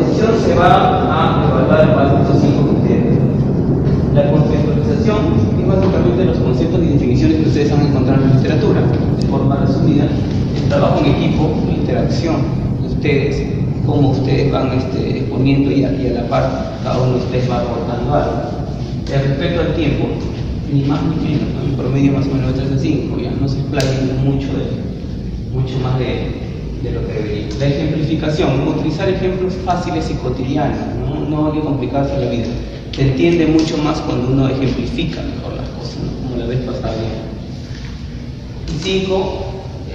exposición se va a evaluar en base a estos 5 criterios. La contextualización es básicamente los conceptos y definiciones que ustedes han encontrado en la literatura. De forma resumida, el trabajo en equipo, la interacción de ustedes, cómo ustedes van exponiendo y a la par cada uno de ustedes va aportando algo. Respecto al tiempo, ni más ni menos, ¿no? En promedio más o menos de 3 a 5, ya no se explayen mucho más de lo que debería. La ejemplificación, utilizar ejemplos fáciles y cotidianos, no hay que complicarse la vida. Se entiende mucho más cuando uno ejemplifica mejor las cosas, ¿no? Como la vez pasada. Y 5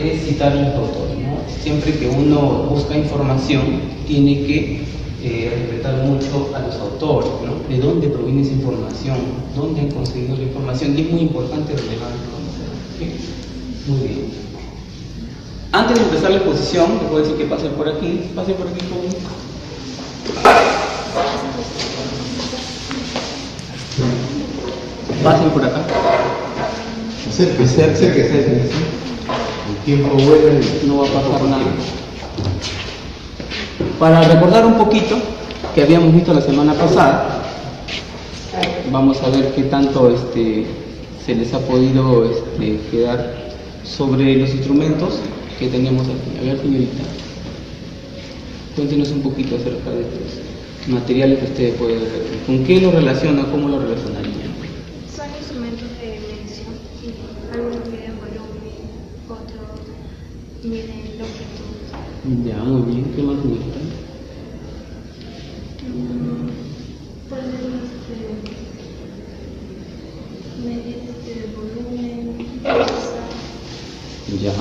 es citar a los autores, ¿no? Siempre que uno busca información, tiene que respetar mucho a los autores, ¿no? De dónde proviene esa información, dónde han conseguido la información, y es muy importante relevante conocer. ¿Sí? Muy bien. Antes de empezar la exposición, les puedo decir que pasen por aquí, joven. Pasen por acá. Acérquese. El tiempo vuela y no va a pasar nada. Para recordar un poquito que habíamos visto la semana pasada, vamos a ver qué tanto se les ha podido quedar sobre los instrumentos que teníamos aquí. A ver, señorita, cuéntenos un poquito acerca de estos materiales que ustedes pueden ver. ¿Con qué lo relaciona? ¿Cómo lo relacionarían? Son instrumentos de medición. Algunos miden volumen, otros miden longitud. Ya, muy bien. ¿Qué más necesitan? Pueden medir volumen, fuerza. Ya.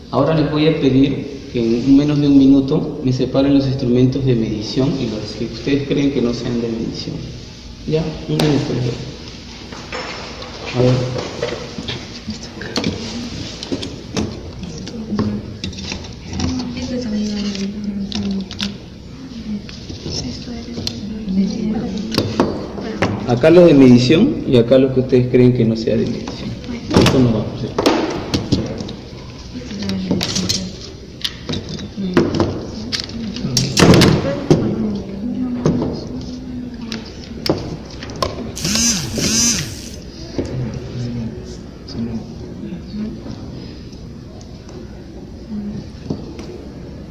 Ahora les voy a pedir que en menos de un minuto me separen los instrumentos de medición y los que ustedes creen que no sean de medición. Ya, un minuto. A ver. Acá los de medición y acá los que ustedes creen que no sea de medición. Esto no va a ser.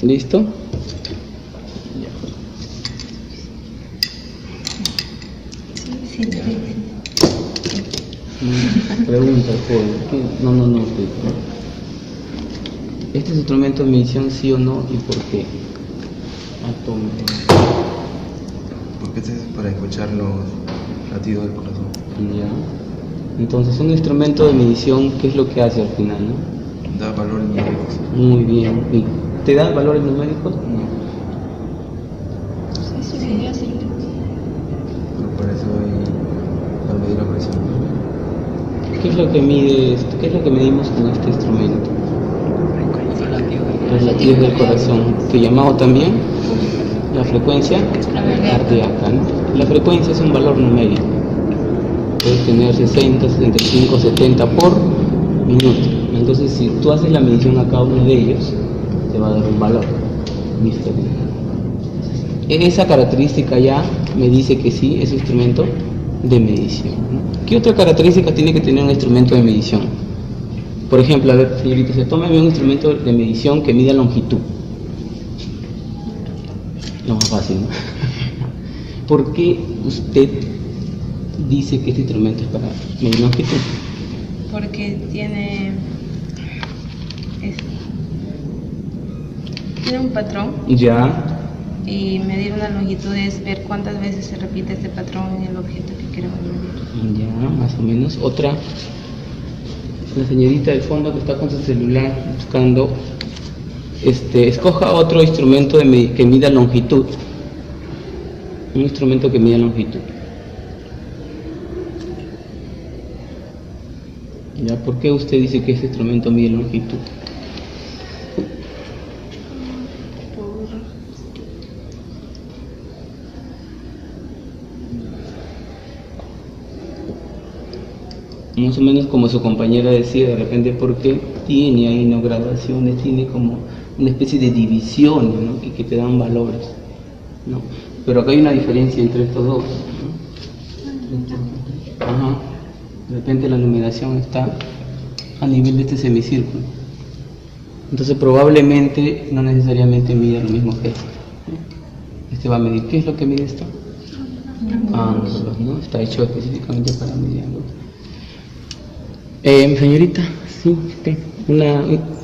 ¿Listo? Pregunta, joven. No. ¿Este es instrumento de medición, sí o no? ¿Y por qué? Porque este es para escuchar los latidos del corazón. Ya. Entonces, un instrumento de medición, ¿qué es lo que hace al final, no? Da valores numéricos. Muy bien. ¿Y te da valores numéricos? No. Pero por eso hay para medir la presión. ¿Qué es lo que mide ¿Qué es lo que medimos con este instrumento? Los latidos del corazón, que llamado también la frecuencia cardíaca, ¿no? La frecuencia es un valor numérico. Puede tener 60, 65, 70 por minuto. Entonces, si tú haces la medición a cada uno de ellos, te va a dar un valor. ¿Viste? Esa característica ya me dice que sí, es un instrumento de medición, ¿no? ¿Qué otra característica tiene que tener un instrumento de medición? Por ejemplo, a ver, señorita, tómeme un instrumento de medición que mida longitud. Lo más fácil, ¿no? ¿Por qué usted dice que este instrumento es para medir longitud? Porque tiene un patrón. Ya. Y medir una longitud es ver cuántas veces se repite este patrón en el objeto que queremos medir. Ya, más o menos. Otra, la señorita del fondo que está con su celular buscando, escoja otro instrumento que mida longitud. Un instrumento que mida longitud. Ya, ¿por qué usted dice que este instrumento mide longitud? Más o menos como su compañera decía, de repente porque tiene ahí no graduaciones, tiene como una especie de divisiones, ¿no? que te dan valores, ¿no? Pero acá hay una diferencia entre estos dos, ¿no? Ajá. De repente la numeración está a nivel de este semicírculo. Entonces probablemente no necesariamente mida lo mismo que este, ¿no? Este va a medir. ¿Qué es lo que mide esto? Ángulos, ¿no? Está hecho específicamente para medir ángulos. Señorita, sí, usted.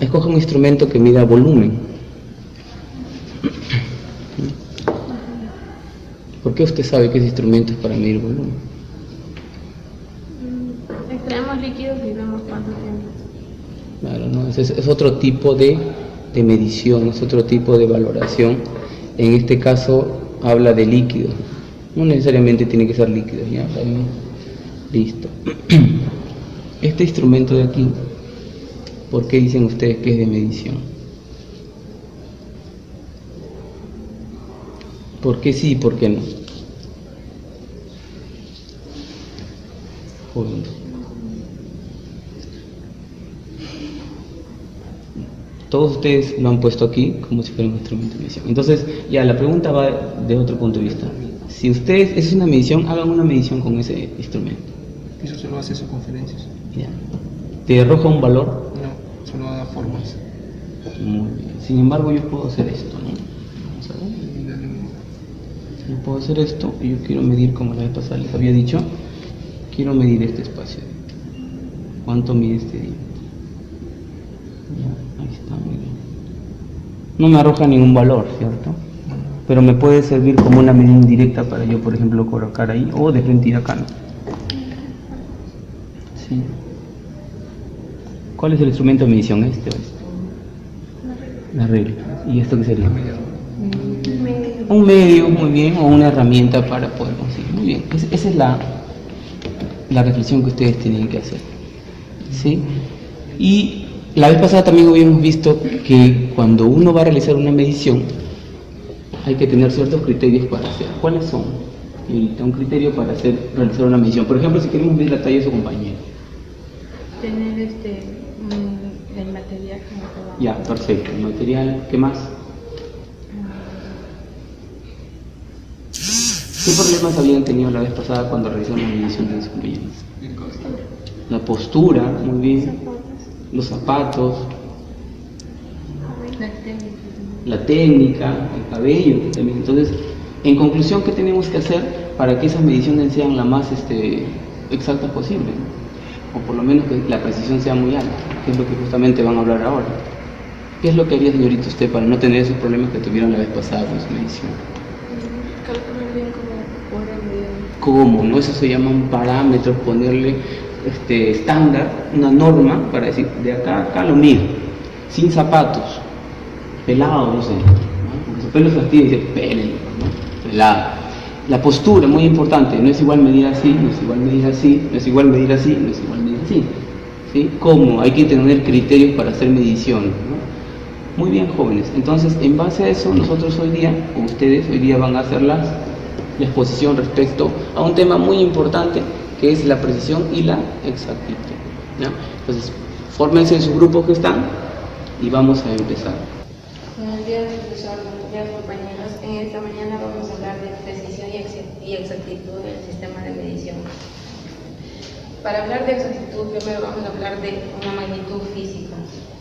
Escoja un instrumento que mida volumen. ¿Por qué usted sabe que ese instrumento es para medir volumen? Extraemos líquidos y vemos cuánto tiempo. Claro, ¿no? Es otro tipo de medición, es otro tipo de valoración. En este caso habla de líquidos. No necesariamente tiene que ser líquidos, ¿ya? Listo. Este instrumento de aquí, ¿por qué dicen ustedes que es de medición? ¿Por qué sí y por qué no? Jóvenes. Todos ustedes lo han puesto aquí como si fuera un instrumento de medición. Entonces, ya la pregunta va de otro punto de vista. Si ustedes, es una medición, hagan una medición con ese instrumento. Eso solo hace sus conferencias. Ya. ¿Te arroja un valor? No, solo da formas. Muy bien. Sin embargo, yo puedo hacer esto, ¿no? Vamos a ver. Yo puedo hacer esto y yo quiero medir, como la vez pasada les había dicho, quiero medir este espacio. ¿Cuánto mide este día? Ya, ahí está, muy bien. No me arroja ningún valor, ¿cierto? Pero me puede servir como una medida indirecta para yo, por ejemplo, colocar ahí o de frente ir acá, ¿no? Sí. ¿Cuál es el instrumento de medición? ¿Este o este? La regla. ¿Y esto qué sería? Un medio, muy bien, o una herramienta para poder conseguir. Muy bien, esa es la reflexión que ustedes tienen que hacer. ¿Sí? Y la vez pasada también habíamos visto que cuando uno va a realizar una medición, hay que tener ciertos criterios para hacer. ¿Cuáles son? Un criterio para realizar una medición. Por ejemplo, si queremos medir la talla de su compañero. Tener el material como que va. Ya, perfecto. El material, ¿qué más? ¿Qué problemas habían tenido la vez pasada cuando realizaron la medición de sus compañeros? La postura, muy bien. Los zapatos. La técnica, el cabello también. Entonces, en conclusión, ¿qué tenemos que hacer para que esas mediciones sean la más exactas posible? O por lo menos que la precisión sea muy alta, que es lo que justamente van a hablar ahora. ¿Qué es lo que haría, señorita, usted para no tener esos problemas que tuvieron la vez pasada con su medición? Calcular bien cómo poder medir. ¿Cómo? ¿No? Eso se llaman parámetros, ponerle estándar, una norma para decir, de acá a acá lo mido, sin zapatos, pelado, no sé, ¿no? Porque su pelo se fastidia y dice, pélenlo, ¿no? Pelado. La postura, muy importante, no es igual medir así, no es igual medir así, no es igual medir así, no es igual medir así. ¿Sí? ¿Cómo? Hay que tener criterios para hacer mediciones, ¿no? Muy bien, jóvenes. Entonces, en base a eso, nosotros hoy día, o ustedes hoy día van a hacer la exposición respecto a un tema muy importante, que es la precisión y la exactitud, ¿no? Entonces, fórmense en sus grupos que están y vamos a empezar. Buenos días, profesor. Buenos días, compañeros. En esta mañana vamos a hablar de precisión y exactitud del sistema de medición. Para hablar de exactitud, primero vamos a hablar de una magnitud física.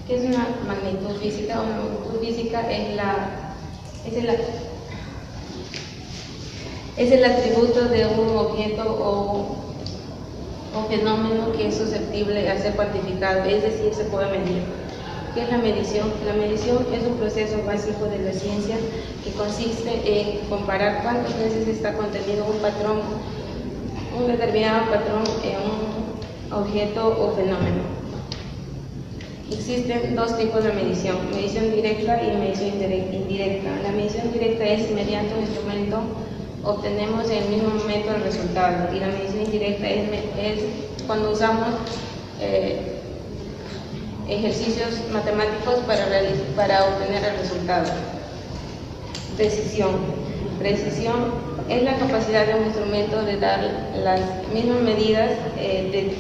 ¿Qué es una magnitud física? Una magnitud física es el atributo de un objeto o fenómeno que es susceptible a ser cuantificado, es decir, se puede medir. ¿Qué es la medición? La medición es un proceso básico de la ciencia que consiste en comparar cuántas veces está contenido un determinado patrón en un objeto o fenómeno. Existen dos tipos de medición directa y medición indirecta. La medición directa es mediante un instrumento obtenemos en el mismo momento el resultado, y la medición indirecta es cuando usamos ejercicios matemáticos para obtener el resultado. Precisión es la capacidad de un instrumento de dar las mismas medidas, de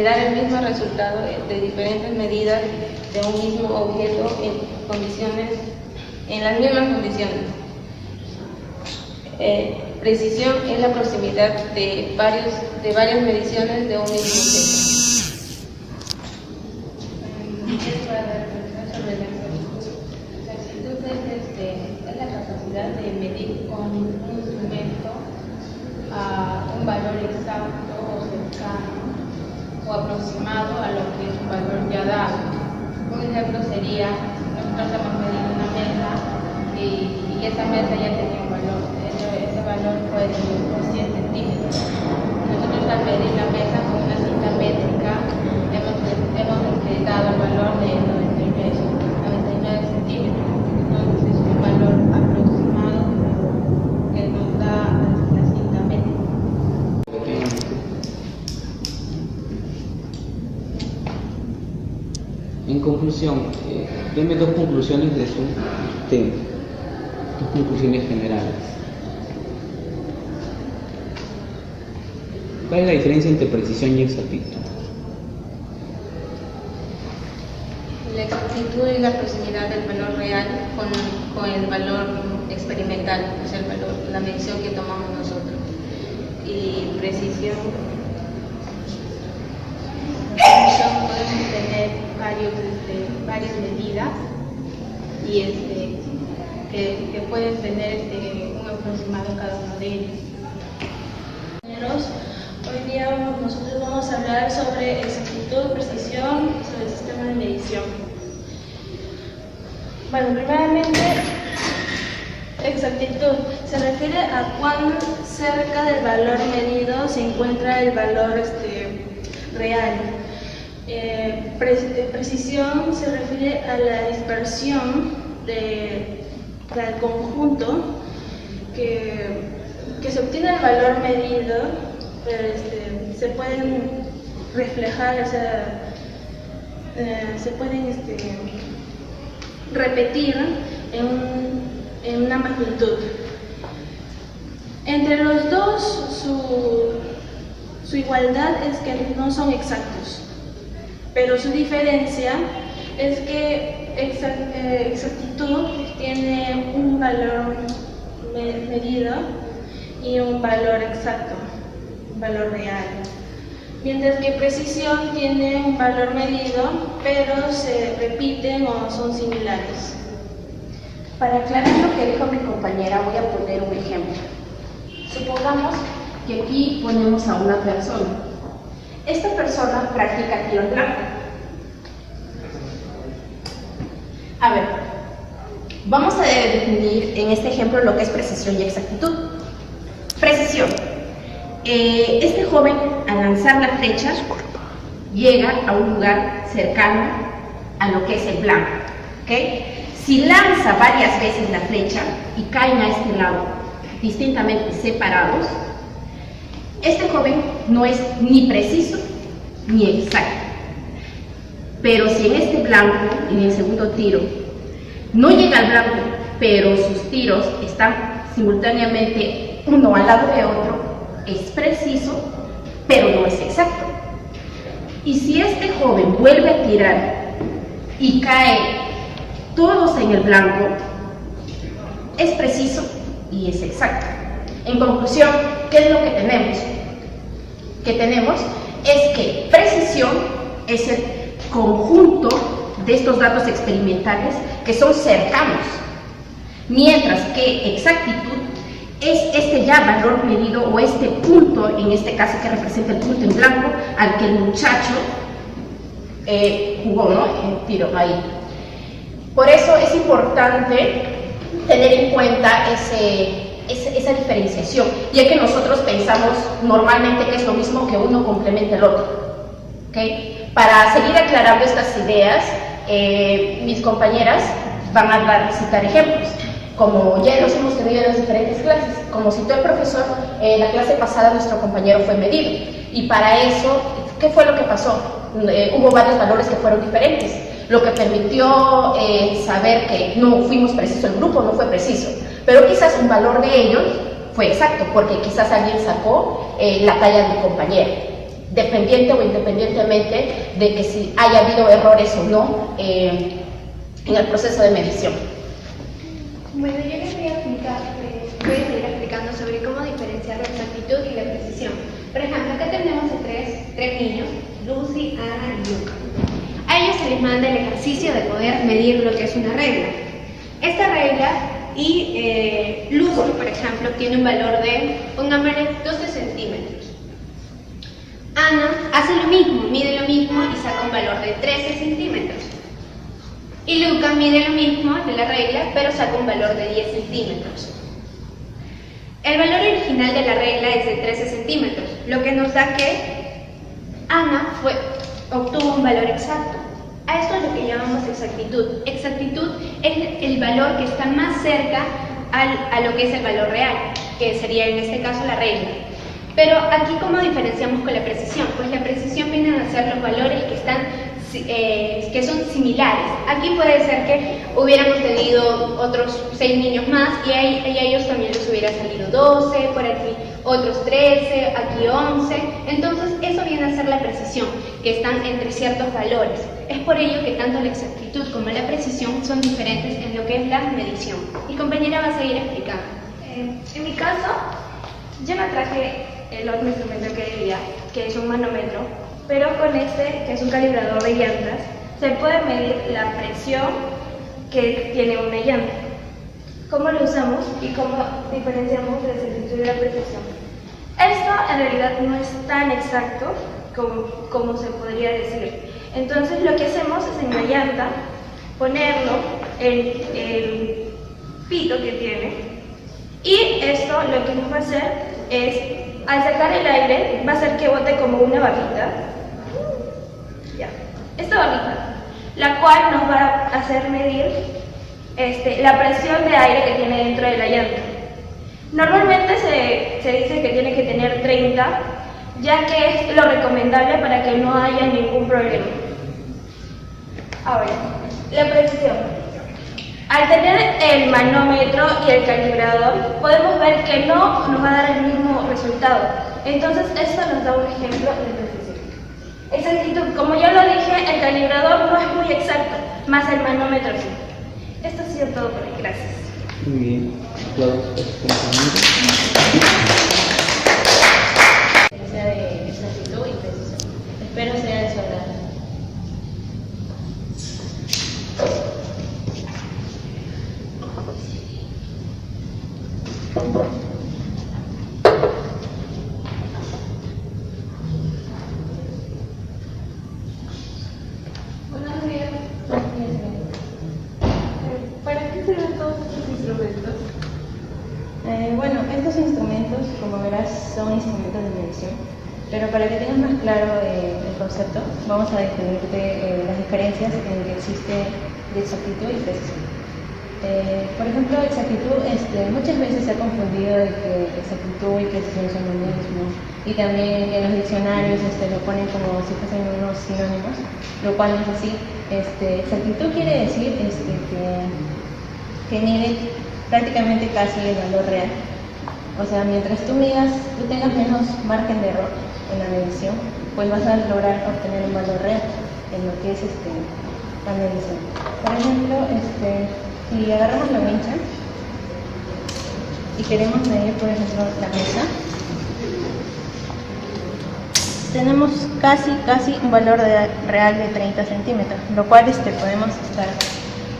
dar el mismo resultado de diferentes medidas de un mismo objeto condiciones, en las mismas condiciones. Precisión es la proximidad de varias mediciones de un mismo objeto. Exactitud es la capacidad de medir con un instrumento un valor exacto o cercano o aproximado a lo que es un valor ya dado. Un ejemplo sería, nosotros hemos medido una mesa y esa mesa ya tenía un valor. Ese valor fue de 100 centímetros. Nosotros al medir la mesa con una cinta métrica hemos dado el valor de 99 centímetros. Entonces es un valor aproximado que nos da la cinta métrica. En conclusión, deme dos conclusiones de su tema, dos conclusiones generales. ¿Cuál es la diferencia entre precisión y exactitud? La exactitud es la proximidad del valor real con el valor experimental, o sea, la medición que tomamos nosotros. Y precisión podemos tener varias medidas y que pueden tener un aproximado cada uno de ellos. Hoy día nosotros vamos a hablar sobre exactitud, precisión, sobre el sistema de medición. Bueno, primeramente, exactitud se refiere a cuán cerca del valor medido se encuentra el valor real. Precisión se refiere a la dispersión del conjunto que se obtiene el valor medido, pero se pueden reflejar, o sea, se pueden repetir en una magnitud. Entre los dos, su igualdad es que no son exactos, pero su diferencia es que exactitud tiene un valor medido y un valor exacto, un valor real, mientras que precisión tiene un valor medido, pero se repiten o son similares. Para aclarar lo que dijo mi compañera, voy a poner un ejemplo. Supongamos que aquí ponemos a una persona. Esta persona practica tiro al blanco. A ver, vamos a definir en este ejemplo lo que es precisión y exactitud. Precisión. Este joven, al lanzar la flecha, llega a un lugar cercano a lo que es el blanco. ¿Okay? Si lanza varias veces la flecha y caen a este lado, distintamente separados, este joven no es ni preciso ni exacto. Pero si en este blanco, en el segundo tiro, no llega al blanco, pero sus tiros están simultáneamente uno al lado de otro, es preciso, pero no es exacto. Y si este joven vuelve a tirar y cae todos en el blanco, es preciso y es exacto. En conclusión, ¿qué es lo que tenemos? Que tenemos es que precisión es el conjunto de estos datos experimentales que son cercanos, mientras que exactitud es este ya valor medido o este punto, en este caso que representa el punto en blanco al que el muchacho jugó, ¿no? El tiro ahí. Por eso es importante tener en cuenta esa diferenciación, ya que nosotros pensamos normalmente que es lo mismo que uno complementa el otro. ¿Okay? Para seguir aclarando estas ideas, mis compañeras van a citar ejemplos, como ya los hemos tenido en las diferentes clases. Como citó el profesor, en la clase pasada nuestro compañero fue medido, y para eso, ¿qué fue lo que pasó? Hubo varios valores que fueron diferentes, lo que permitió saber que no fuimos precisos, el grupo no fue preciso, pero quizás un valor de ellos fue exacto, porque quizás alguien sacó la talla del compañero, dependiente o independientemente de que si haya habido errores o no en el proceso de medición. Bueno, yo les voy a seguir explicando sobre cómo diferenciar la exactitud y la precisión. Por ejemplo, acá tenemos a tres niños, Lucy, Ana y Luca. A ellos se les manda el ejercicio de poder medir lo que es una regla. Esta regla y Lucy, por ejemplo, tiene un valor de, pongámosle, 12 centímetros. Ana hace lo mismo, mide lo mismo y saca un valor de 13 centímetros. Y Luca mide lo mismo de la regla, pero saca un valor de 10 centímetros. El valor original de la regla es de 13 centímetros, lo que nos da que Ana obtuvo un valor exacto. A esto es lo que llamamos exactitud. Exactitud es el valor que está más cerca a lo que es el valor real, que sería en este caso la regla. Pero aquí, ¿cómo diferenciamos con la precisión? Pues la precisión viene a ser los valores que son similares. Aquí puede ser que hubiéramos tenido otros 6 niños más y a ellos también les hubiera salido 12, por aquí otros 13, aquí 11. Entonces eso viene a ser la precisión, que están entre ciertos valores. Es por ello que tanto la exactitud como la precisión son diferentes en lo que es la medición. Mi compañera va a seguir explicando. En mi caso, yo me traje el otro instrumento que diría, que es un manómetro, pero con este, que es un calibrador de llantas, se puede medir la presión que tiene una llanta. ¿Cómo lo usamos y cómo diferenciamos la exactitud y la precisión? Esto en realidad no es tan exacto como se podría decir. Entonces lo que hacemos es en la llanta ponerlo en el pito que tiene, y esto lo que nos va a hacer es, al sacar el aire, va a hacer que bote como una barrita. Ya. Esta barrita, la cual nos va a hacer medir la presión de aire que tiene dentro de la llanta. Normalmente se dice que tiene que tener 30, ya que es lo recomendable para que no haya ningún problema. Ahora, la precisión. Al tener el manómetro y el calibrador, podemos ver que no nos va a dar el mismo resultado. Entonces, esto nos da un ejemplo de precisión. Exactitud, como ya lo dije, el calibrador no es muy exacto, más el manómetro sí. Esto ha sido todo por hoy. Gracias. Muy bien. Sea de exactitud y precisión. Espero sea de su agrado. Buenos días. ¿Para qué sirven todos estos instrumentos? Bueno, estos instrumentos, como verás, son instrumentos de medición, pero para que tengas más claro el concepto, vamos a definirte las diferencias en que existe de exactitud y precisión. Por ejemplo, exactitud, muchas veces se ha confundido de que exactitud y precisión son lo mismo, y también en los diccionarios lo ponen como si fuesen unos sinónimos, lo cual no es así. Exactitud quiere decir que mide prácticamente casi el valor real. O sea, mientras tú tengas menos margen de error en la medición, pues vas a lograr obtener un valor real en lo que es la medición. Por ejemplo, si agarramos la wincha y queremos medir, por ejemplo, la mesa, tenemos casi un valor real de 30 centímetros, lo cual podemos estar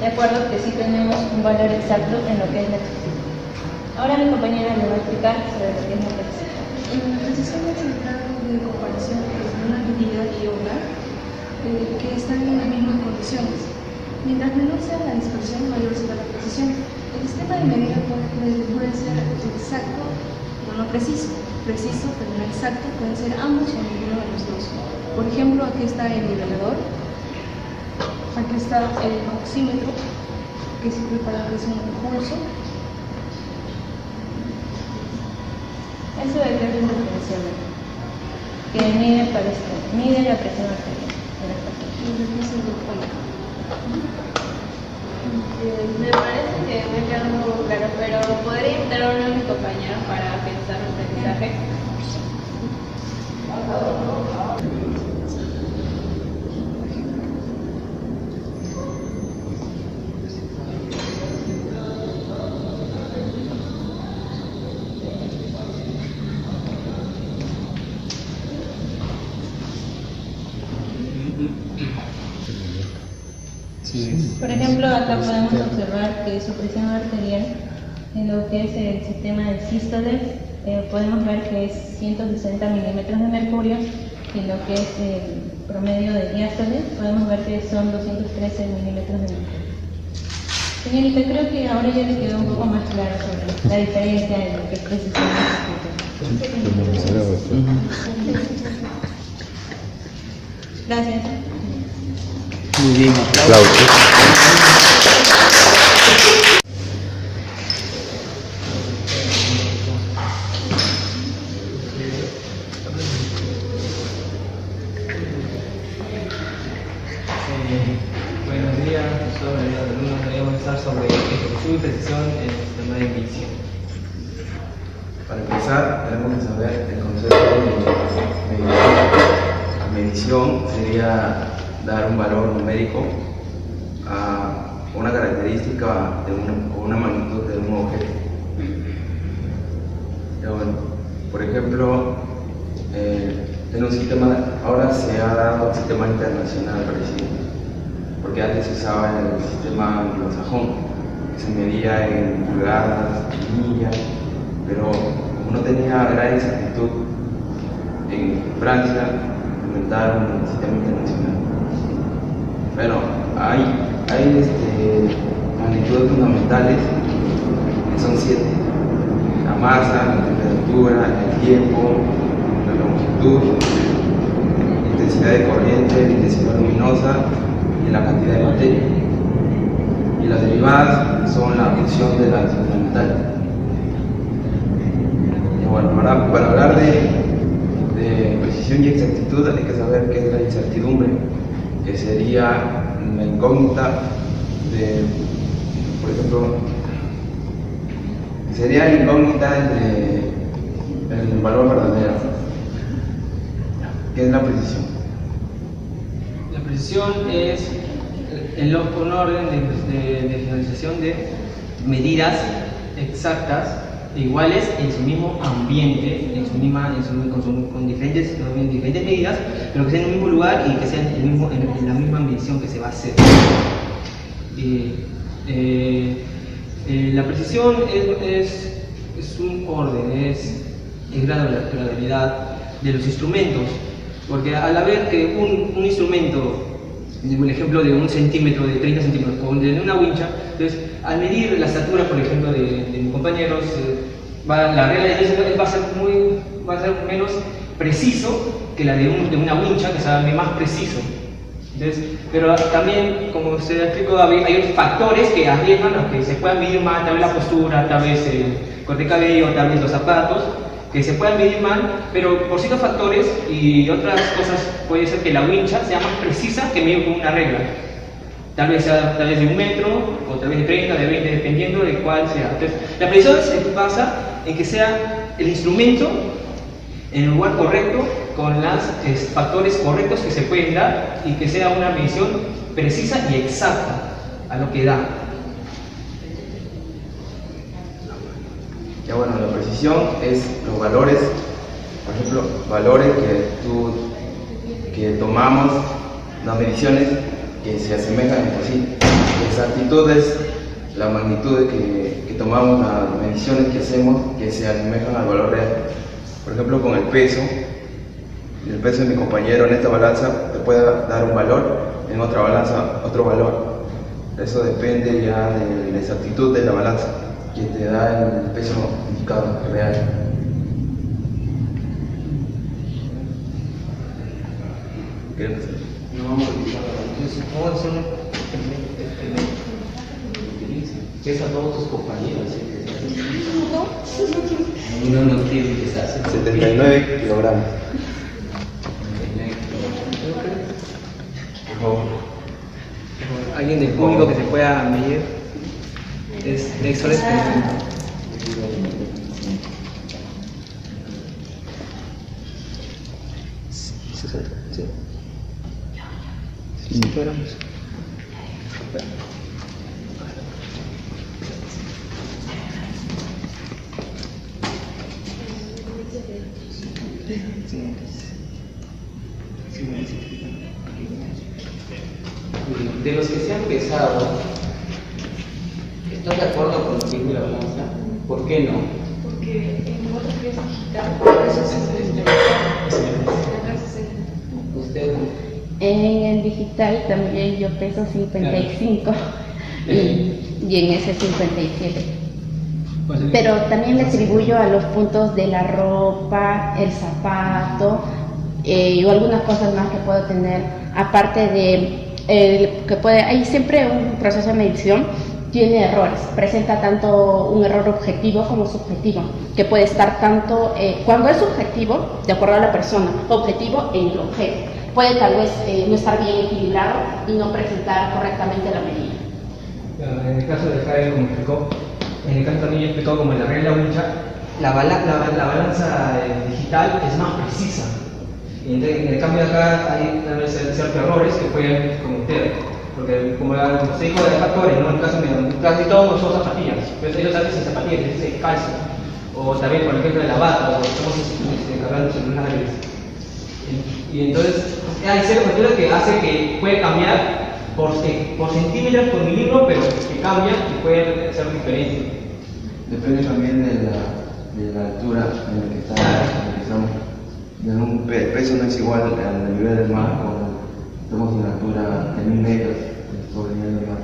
de acuerdo que sí tenemos un valor exacto en lo que es la exactitud. Ahora mi compañera le va a explicar sobre lo que es la precisión. La precisión es el grado de comparación entre una medida y otra que están en las mismas condiciones. Mientras menor sea la dispersión, mayor será la precisión. El sistema de medida puede ser exacto o no preciso. Preciso pero no exacto, pueden ser ambos o ninguno de los dos. Por ejemplo, aquí está el nivelador. Aquí está el oxímetro, que sirve para medir un pulso. Eso de que es una definición que mide la presión arterial de las personas. Me parece que me queda un poco claro, pero ¿podría invitar a uno de mis compañeros para pensar un aprendizaje? Por ejemplo, acá podemos observar que su presión arterial en lo que es el sistema de sístoles, podemos ver que es 160 milímetros de mercurio, y en lo que es el promedio de diástole podemos ver que son 213 milímetros de mercurio. Señorita, creo que ahora ya le quedó un poco más claro sobre la diferencia en lo que es precisión y exactitud. Gracias. Muy bien, aplausos. Buenos días, nosotros en el alumno queríamos estar sobre ejecución y precisión en el sistema de medición. Para empezar, tenemos que saber el concepto de medición. Medición sería dar un valor numérico a una característica o una magnitud de un objeto. Bueno, por ejemplo, en un sistema, ahora se ha dado un sistema internacional parecido, porque antes se usaba el sistema anglosajón, que se medía en pulgadas, millas, pero como no tenía gran exactitud, en Francia inventaron el sistema internacional. Bueno, hay magnitudes fundamentales que son 7: la masa, la temperatura, el tiempo, la longitud, la intensidad de corriente, la intensidad luminosa y la cantidad de materia. Y las derivadas son la función de las fundamentales. Y bueno, ahora para hablar de precisión y exactitud hay que saber qué es la incertidumbre, que sería la incógnita de, por ejemplo, sería la incógnita entre el valor verdadero. ¿Qué es la precisión? La precisión es un orden de finalización de medidas exactas e iguales en su mismo ambiente, con diferentes medidas, pero que sean en el mismo lugar y que sean en la misma medición que se va a hacer. La precisión es un orden, es gradualidad de los instrumentos, porque al haber que un instrumento, un ejemplo de 1 centímetro, de 30 centímetros, o de una wincha, entonces al medir la estatura, por ejemplo, de mis compañeros, la regla de 10 va a ser menos preciso que la de una wincha, que sea más preciso. Entonces, pero también, como se explicó, hay otros factores que arriesgan a que se puedan medir mal, tal vez la postura, tal vez el corte de cabello, tal vez los zapatos, que se puedan medir mal, pero por ciertos factores y otras cosas puede ser que la wincha sea más precisa que medir con una regla. Tal vez sea de 1 metro, o tal vez de 30, de 20, dependiendo de cuál sea. Entonces, la precisión se basa en que sea el instrumento en el lugar correcto, con los factores correctos que se pueden dar, y que sea una medición precisa y exacta a lo que da. Ya bueno, la precisión es los valores, por ejemplo, valores que tomamos, las mediciones que se asemejan entre sí. La exactitud es la magnitud que tomamos, las mediciones que hacemos que se asemejan al valor real. Por ejemplo, con el peso de mi compañero en esta balanza te puede dar un valor, en otra balanza otro valor. Eso depende ya de la exactitud de la balanza, que te da el peso indicado real. ¿Qué hacer? No vamos a utilizar la balanza. Vamos a hacer Pesa a todos tus compañeros. Uno no tiene que estar 79 kilogramos. Por favor. alguien del público que se pueda medir. Es solo experimento. Sí, esperamos. Sí. de los que se han pesado, ¿estás de acuerdo con lo que dice la balanza? ¿Por qué no? Porque en otro que es digital, eso es Usted. En el digital también yo peso 55 y en ese 57. Pero también le atribuyo a los puntos de la ropa, el zapato o algunas cosas más que puedo tener, aparte de que puede, hay siempre un proceso de medición, tiene errores, presenta tanto un error objetivo como subjetivo, que puede estar tanto, cuando es subjetivo, de acuerdo a la persona, objetivo en el objeto, puede tal vez no estar bien equilibrado y no presentar correctamente la medida. En el caso de Javier, como explicó, en el caso también yo he explicado como en la regla Wincha, la balanza digital es más precisa. Y en el cambio de acá hay tal vez ciertos errores que pueden cometer. Porque como se dijo de factores, ¿no? En el caso mío, casi todos son zapatillas. Pues ellos hacen sin zapatillas, les dicen calcio. O también, por ejemplo, de la bata, o estamos cargando celulares. Y entonces hay ciertas factores que hace que puede cambiar por centímetros, por milímetro, pero que cambia y puede ser diferente. Depende también de la altura en la que estamos. Un peso no es igual al nivel del mar cuando estamos en la altura de 1000 metros sobre el nivel del mar.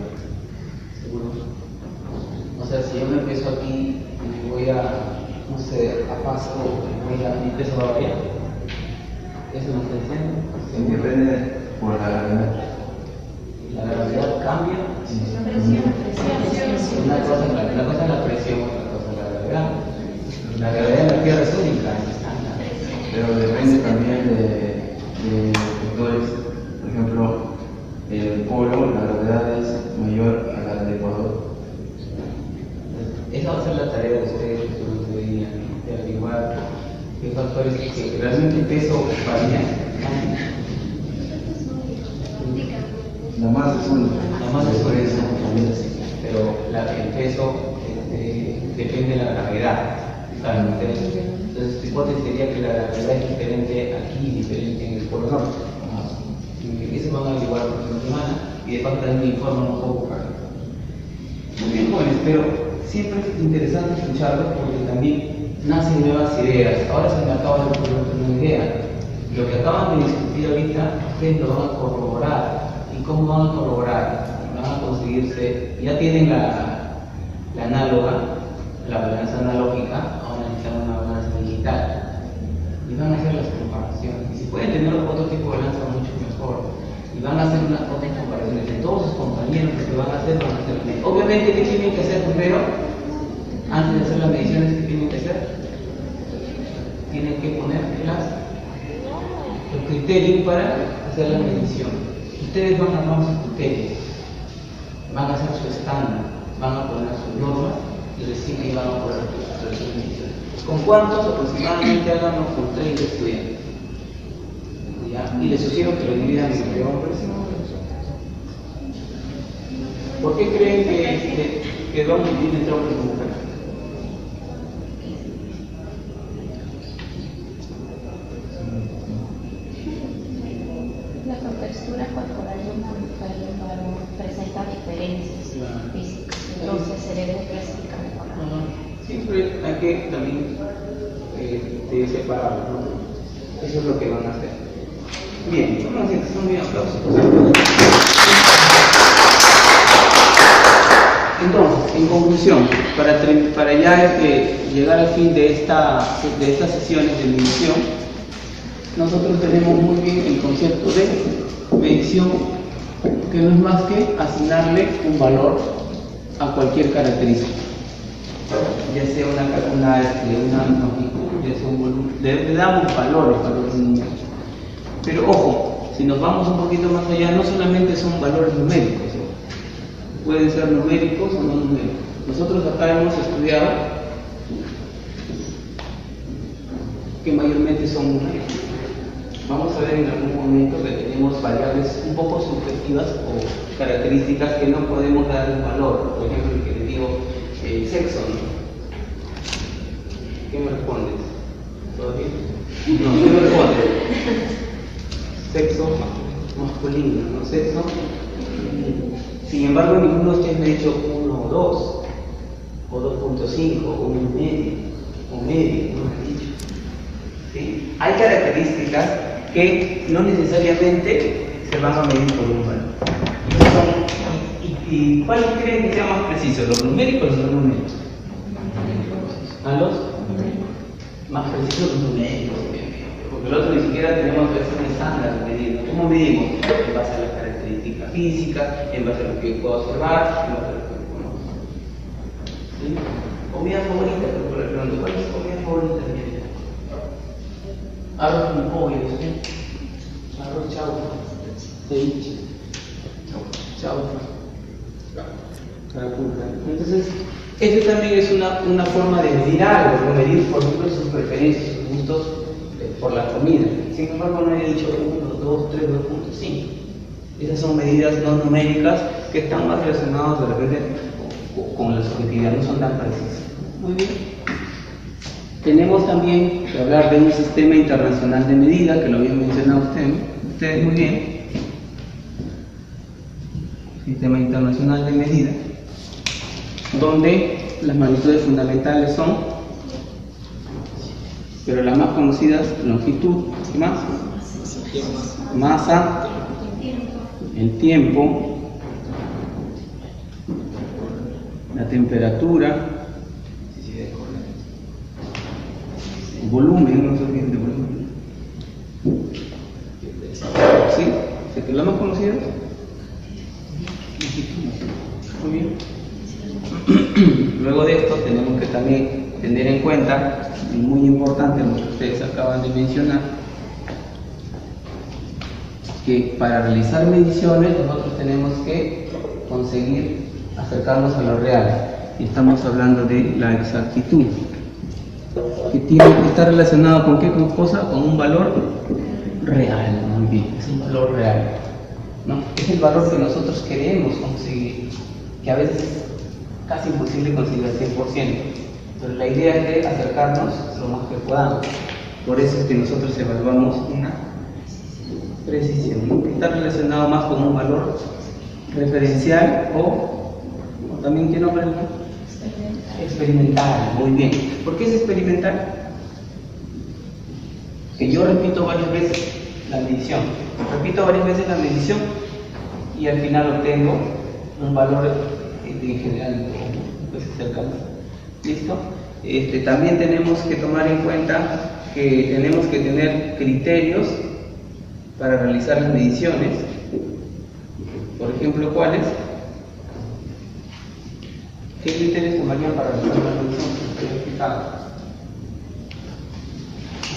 ¿Seguro? O sea, si yo me peso aquí y voy a, no sé, a paso, mi peso va a variar. ¿Eso me está diciendo? Sí, depende por la gravedad. ¿La gravedad cambia? Sí. Una cosa es la presión, otra cosa es la gravedad. La gravedad en la Tierra es única, es estándar. Pero depende también de factores. Por ejemplo, el polo, la gravedad es mayor a la del Ecuador. Esa va a ser la tarea de ustedes de averiguar qué factores que realmente el peso varía. La masa es única. La masa es única, pero el peso depende de la gravedad. Claro, entonces tu hipótesis sería que la gravedad es diferente aquí y diferente en el polo norte. Eso van a averiguar por la semana y de paso también me informan un poco. Muy bien, jóvenes, pero siempre es interesante escucharlos porque también nacen nuevas ideas. Ahora se me acaba de ocurrir una idea. Lo que acaban de discutir ahorita, ustedes lo van a corroborar. ¿Y cómo van a corroborar? Van a conseguirse, ya tienen la análoga, la balanza analógica, ahora necesitan una balanza digital. Y van a hacer las comparaciones. Y si pueden tener otro tipo de balanza, mucho mejor. Y van a hacer otras comparaciones. De todos sus compañeros que van a hacer, obviamente, ¿qué tienen que hacer primero? Antes de hacer las mediciones, ¿qué tienen que hacer? Tienen que poner el criterio para hacer la medición. Ustedes van a armar sus criterios, van a hacer su estándar, van a poner sus normas y recién ahí van a poder hacer sus mediciones. ¿Con cuántos? Aproximadamente háganlo con 30 estudiantes. ¿Ya? Y les sugiero que lo dividan entre hombres y mujeres. ¿Por qué creen que vamos a dividir entre hombres y mujeres? La contextura corporal de un varón presenta diferencias físicas, entonces se debe clasificar mejor. Siempre hay que también separarlo, ¿no? Eso es lo que van a hacer. Bien, son bien aplausos. Entonces, en conclusión, para ya llegar al fin de estas sesiones de medición, nosotros tenemos muy bien el concepto de medición, que no es más que asignarle un valor a cualquier característica, ya sea una longitud, ya sea un volumen, le damos valores numéricos. Pero ojo, si nos vamos un poquito más allá, no solamente son valores numéricos, ¿no? Pueden ser numéricos o no numéricos. Nosotros acá hemos estudiado que mayormente son numéricos. Vamos a ver en algún momento que tenemos variables un poco subjetivas o características que no podemos dar un valor. Por ejemplo, el que le digo sexo, ¿no? ¿Qué me respondes? ¿Todo bien? No, ¿qué me respondes? Sexo masculino, ¿no? Sexo Sin embargo, ninguno de ustedes me ha dicho 1 o 2, o 2.5, o 1,5, o medio, no me han dicho. ¿Sí? Hay características que no necesariamente se van a medir por un valor. ¿Y cuáles creen que sean más precisos, los numéricos o los no numéricos? ¿A los más precisos los numéricos? Porque el otro ni siquiera tenemos versión estándar de medir. ¿Cómo medimos? En base a las características físicas, en base a lo que puedo observar, en base a lo que conozco. ¿Sí? Comida favorita, por ejemplo, ¿cuál es tu comida favorita de mi vida? Arroz con pollo, ¿sí? Arroz chaufa, ceviche, chaufa, carapuca. Entonces, esto también es una forma de medir algo, de medir, por ejemplo, sus preferencias, sus gustos por la comida. Sin embargo, no he dicho 1, 2, 3, 2.5. Esas son medidas no numéricas que están más relacionadas de repente con la subjetividad, no son tan precisas. Muy bien. Tenemos también que hablar de un sistema internacional de medida, que lo habían mencionado ustedes muy bien. Sistema internacional de medida, donde las magnitudes fundamentales son, pero las más conocidas, longitud, ¿qué más? Masa, el tiempo, la temperatura, el volumen, no se olviden de volumen. ¿Sí? ¿Se que las más conocidas? Muy bien. Luego de esto tenemos que también tener en cuenta, y muy importante lo que ustedes acaban de mencionar, que para realizar mediciones nosotros tenemos que conseguir acercarnos a lo real. Y estamos hablando de la exactitud, que tiene que estar relacionado con qué cosa, con un valor real. Muy bien, es un valor real, ¿no? Es el valor que nosotros queremos conseguir, que a veces es casi imposible conseguir al 100%. Pero la idea es de acercarnos lo más que podamos. Por eso es que nosotros evaluamos una precisión, ¿no? Que está relacionado más con un valor referencial o también, ¿qué nombre? Experimental. Muy bien. ¿Por qué es experimental? Que yo repito varias veces la medición. Y al final obtengo un valor en general pues cercano. ¿Listo? También tenemos que tomar en cuenta que tenemos que tener criterios para realizar las mediciones. Por ejemplo, ¿cuáles? ¿Qué criterios tomarían para realizar la medición?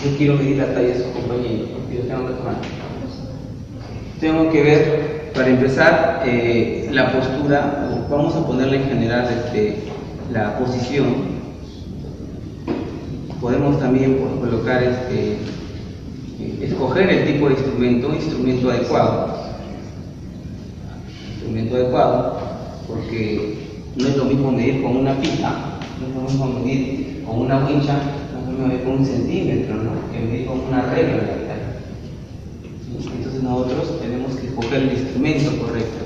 Yo quiero medir la talla de sus compañeros, porque yo tengo que tomar. Tengo que ver, para empezar, la postura, vamos a ponerle en general la posición. Podemos también colocar, escoger el tipo de instrumento adecuado. Instrumento adecuado, porque no es lo mismo medir con una pija, no es lo mismo medir con una wincha, no es lo mismo medir con 1 centímetro, ¿no? Que medir con una regla de la talla. Entonces nosotros tenemos que escoger el instrumento correcto.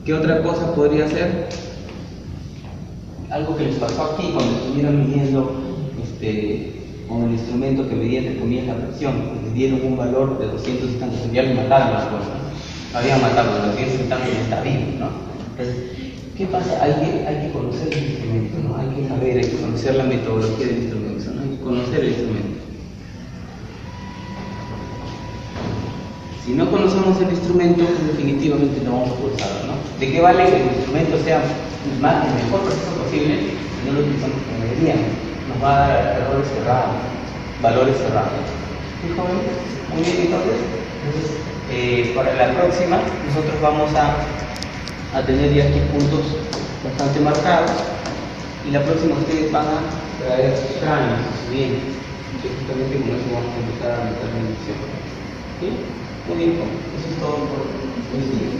¿Qué otra cosa podría ser? Algo que les pasó aquí cuando estuvieron midiendo con el instrumento que medía entre comillas la presión, les dieron un valor de 200 y tantos, ya le mataron las cosas, habían matado los 200 y tantos y está vivo, ¿no? Entonces, ¿qué pasa? Hay que conocer el instrumento, ¿no? Hay que saber, hay que conocer la metodología del instrumento, ¿no? Hay que conocer el instrumento. Si no conocemos el instrumento, definitivamente no vamos a poder usarlo, ¿no? ¿De qué vale que el instrumento sea el mejor preciso posible si no lo utilizamos como deberíamos? Nos va a dar errores cerrados, valores cerrados. ¿Sí, jóvenes? Muy bien, entonces, para la próxima, nosotros vamos a tener ya estos puntos bastante marcados, y la próxima ustedes van a traer sus cráneos, sus bienes, que justamente con eso vamos a empezar a meter la medición. ¿Sí? Muy bien, eso es todo por hoy día.